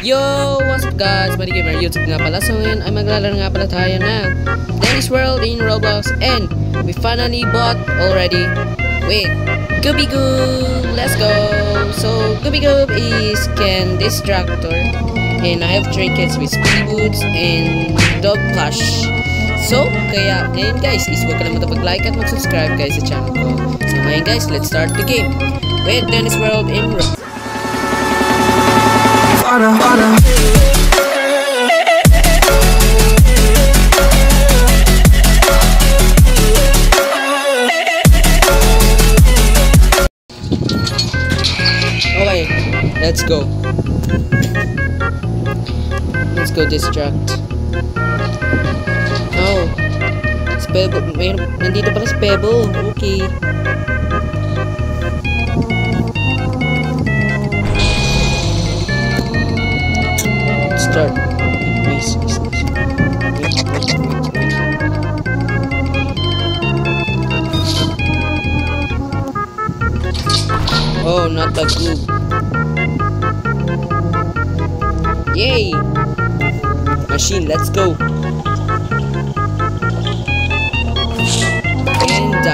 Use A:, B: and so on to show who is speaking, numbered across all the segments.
A: Yo! What's up guys? Buddy Gamer YouTube nga pala. So ngayon ay maglalaro nga pala tayo ng Dennis World in Roblox. And we finally bought already with Gooby Goob. Let's go! So Gooby Goob is Ken Distractor. And I have trinkets with Speedy Boots and Dog Plush. So kaya ngayon guys is huwag ka naman mag-like at mag-subscribe guys sa channel ko. So ngayon guys, let's start the game with Dennis World in Roblox. Okay, let's go. Let's go distract. Oh, Spebble. Nandito pala Spebble. Okay. Start. Nice. Oh, not the group. Yay! Machine, let's go. And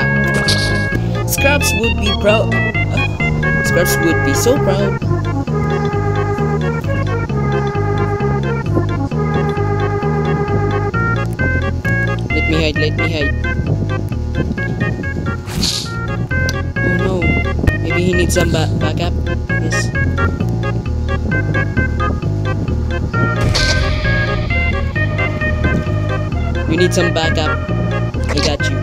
A: Scraps would be proud. Scraps would be so proud. Let me hide. Oh no. Maybe he needs some backup. Yes. You need some backup. I got you.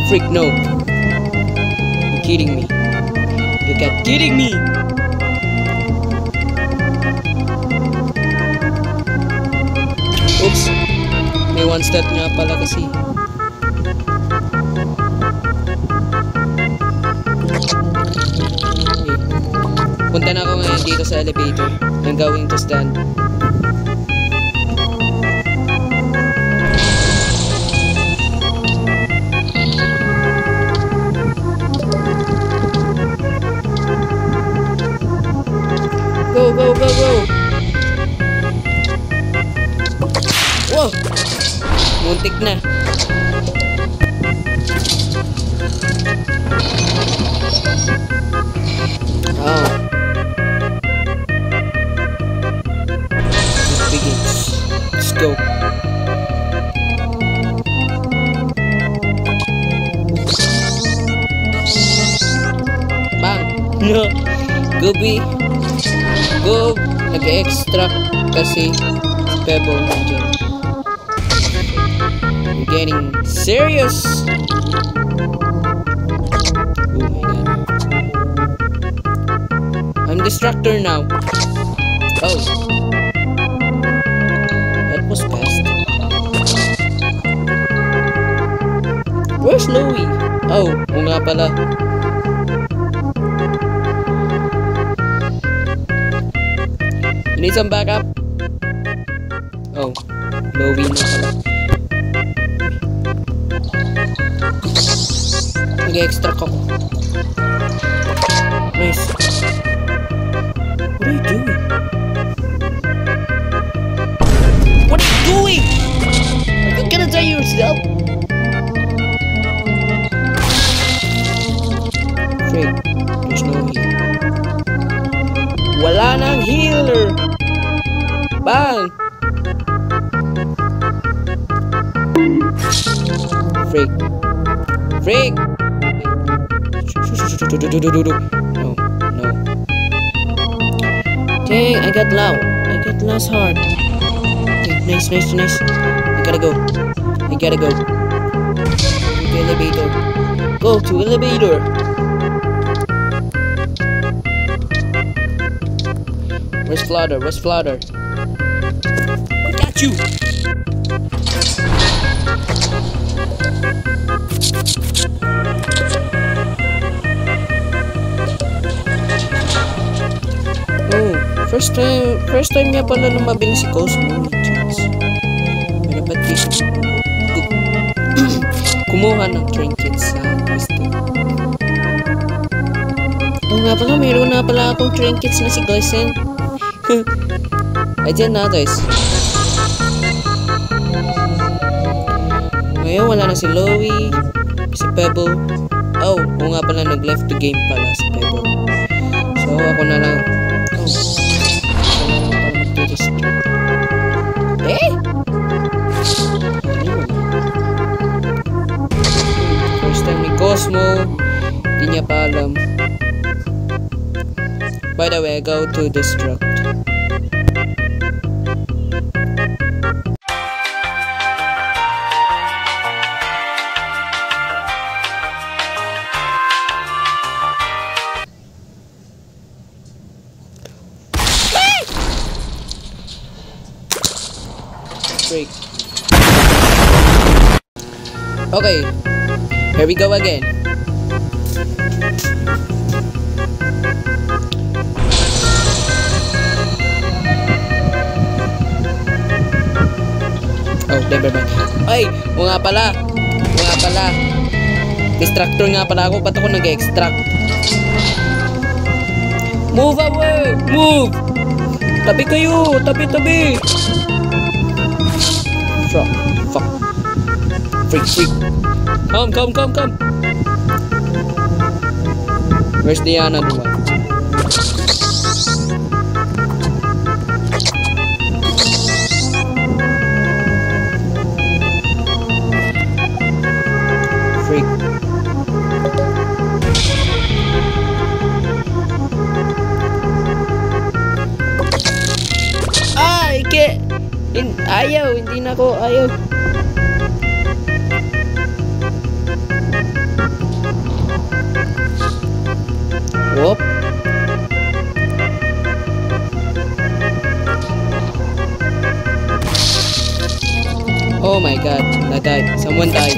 A: Freak, no. You're kidding me. You got kidding me. Oops. May one step nga pala kasi. Okay. Punta na ako ngayon dito sa elevator. I'm going to stand. Go! Whoa! Muntik na. Oh. It begins. Let's go. Bang! No! Gooby! Goob! Nag-extract kasi Pebble nandiyan. Getting serious. Oh my god. I'm Distractor now. Oh. That was fast. Where's Louie? Oh, nga pala. You need some backup? Oh, Louie na pala. Nag-extract ako. Nice. What are you doing? What are you doing? Are you gonna die yourself? Freak, there's no heal. Wala nang healer. Bang! Freak! No. Dang, I got lost hard. Okay, nice. I gotta go. To elevator. Go to elevator. Where's Flutter? Got you. First time niya pala nung mabili si Cosmo. Pero ba't di kumuha ng trinkets sa Crystal? Oh nga pala, mayroon na pala akong trinkets na si Glycine. I didn't notice. Ngayon wala na si Loey, si Pebble. Oh, oo nga pala, nag-left the game pala si Pebble. So ako na lang. Oh, ako na lang para mag-test. Eh? First time ni Cosmo, hindi niya pa alam. By the way, I go to destruct. Break. Okay, here we go again. Oh, never mind. Ay, o nga pala. Distractor nga pala ako. Ba't ako nag-extract? Move away! Move! Tabi kayo! Tabi! Fuck. Freak. Come. Where's the other one? Freak. Ayaw, hindi na ako, ayaw. Whoop. Oh my god, I died. Someone died.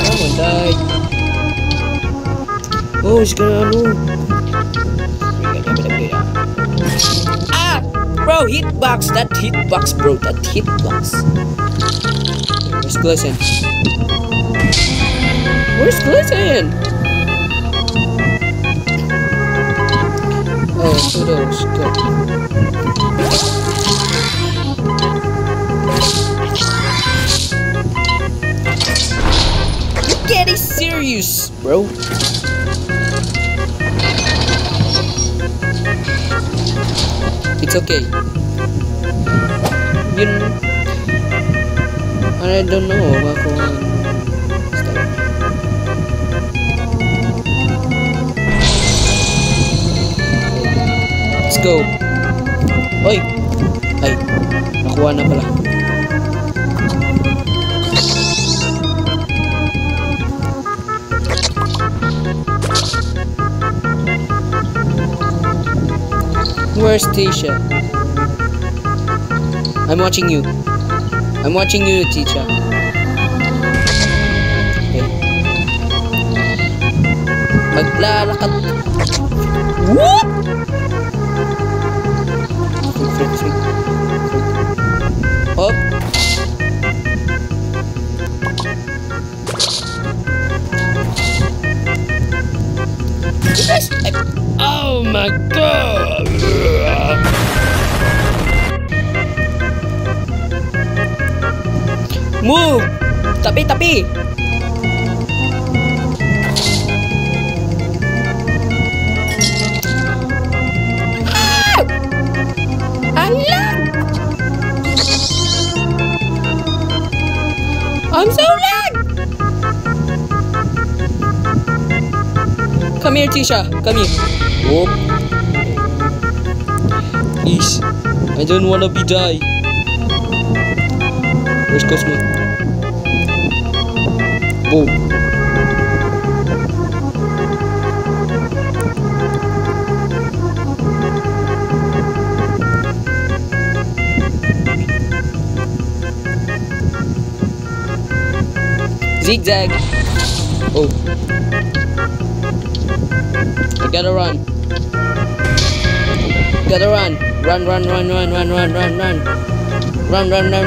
A: Someone died. Oh, he's gonna Ah! Bro, hitbox! That hitbox, bro. That hitbox. Where's Glisten? Where's Glisten? Oh, kudos. Good. You're getting serious, bro. It's okay. I don't know kung let's go. Oy! Ay, nakuha na pala. Where's Tisha? I'm watching you. I'm watching you, Tisha. Okay. Maglalakad. Whoop! Freak. Hop. Oh my god! Move! Tapi! Ah! Allah! I'm so lag! Come here, Tisha. Come here. Whoop. Please. I don't wanna be die. Where's Cosmo? Boom. Zigzag. Oh. I gotta run.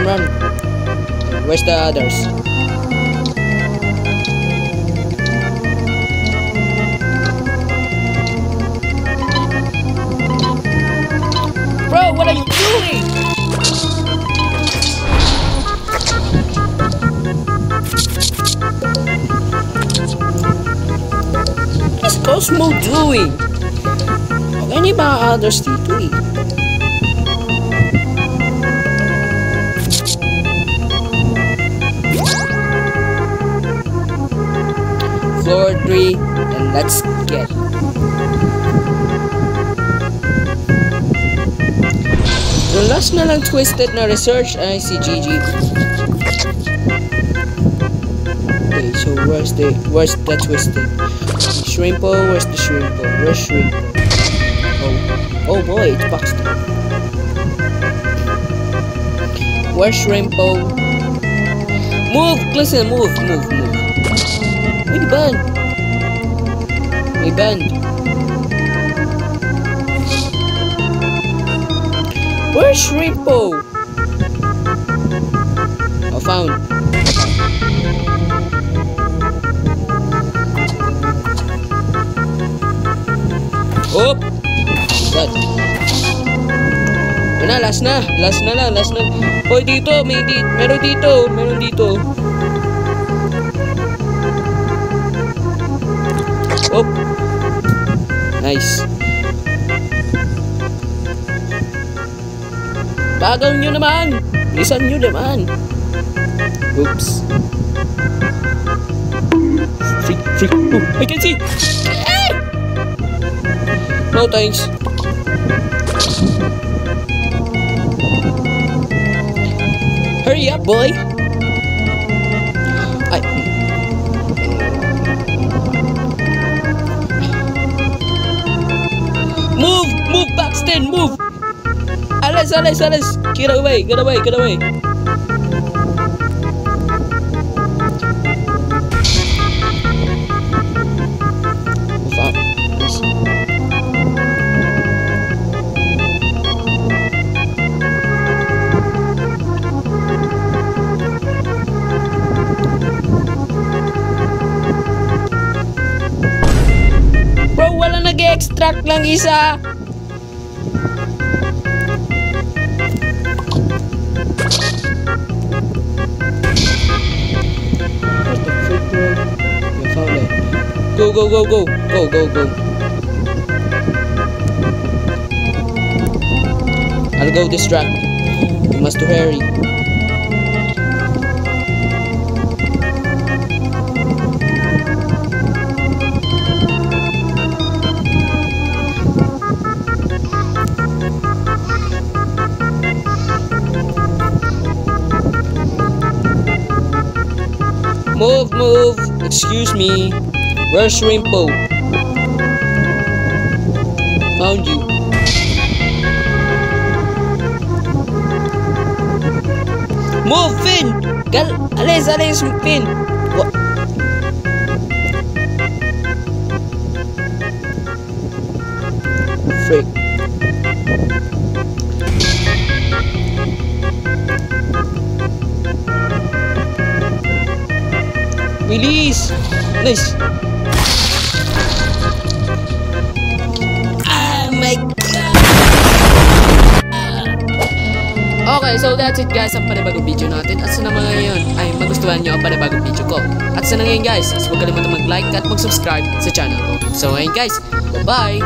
A: Run. Where's the others? Bro, what are you doing? What is Cosmo doing? Any ba others dito eh? Floor 3 and let's get it. Yung last na lang twisted na research ay si Gigi. Okay, so where's the twisted? Shrimpo, where's the shrimpo? Where's shrimpo? Oh boy, it's Baxter. Where's shrimpo? Move, listen, move. May band. Where's shrimpo? Oh, found. Oh! God. Wala, last na. Hoy, dito, meron dito. Oh! Nice. Bagal nyo naman! Lisan nyo naman! Oops. Freak. Oh, I can see! No thanks. Hurry up, boy! Move, Paxton, move! Alice! Get away! Bro, wala nag-extract lang isa! Go. I'll go distract. We must hurry. Move. Excuse me. Where's Shrimpo? Found you. Move, Finn! Alis, Finn! What? Frick. Release! Nice! My God! Okay, so that's it guys ang panibagong video natin. At sana mga ngayon ay magustuhan nyo ang panibagong video ko. At sana ngayon guys, huwag kalimutan mag-like at mag-subscribe sa channel ko. So ngayon guys, bye-bye!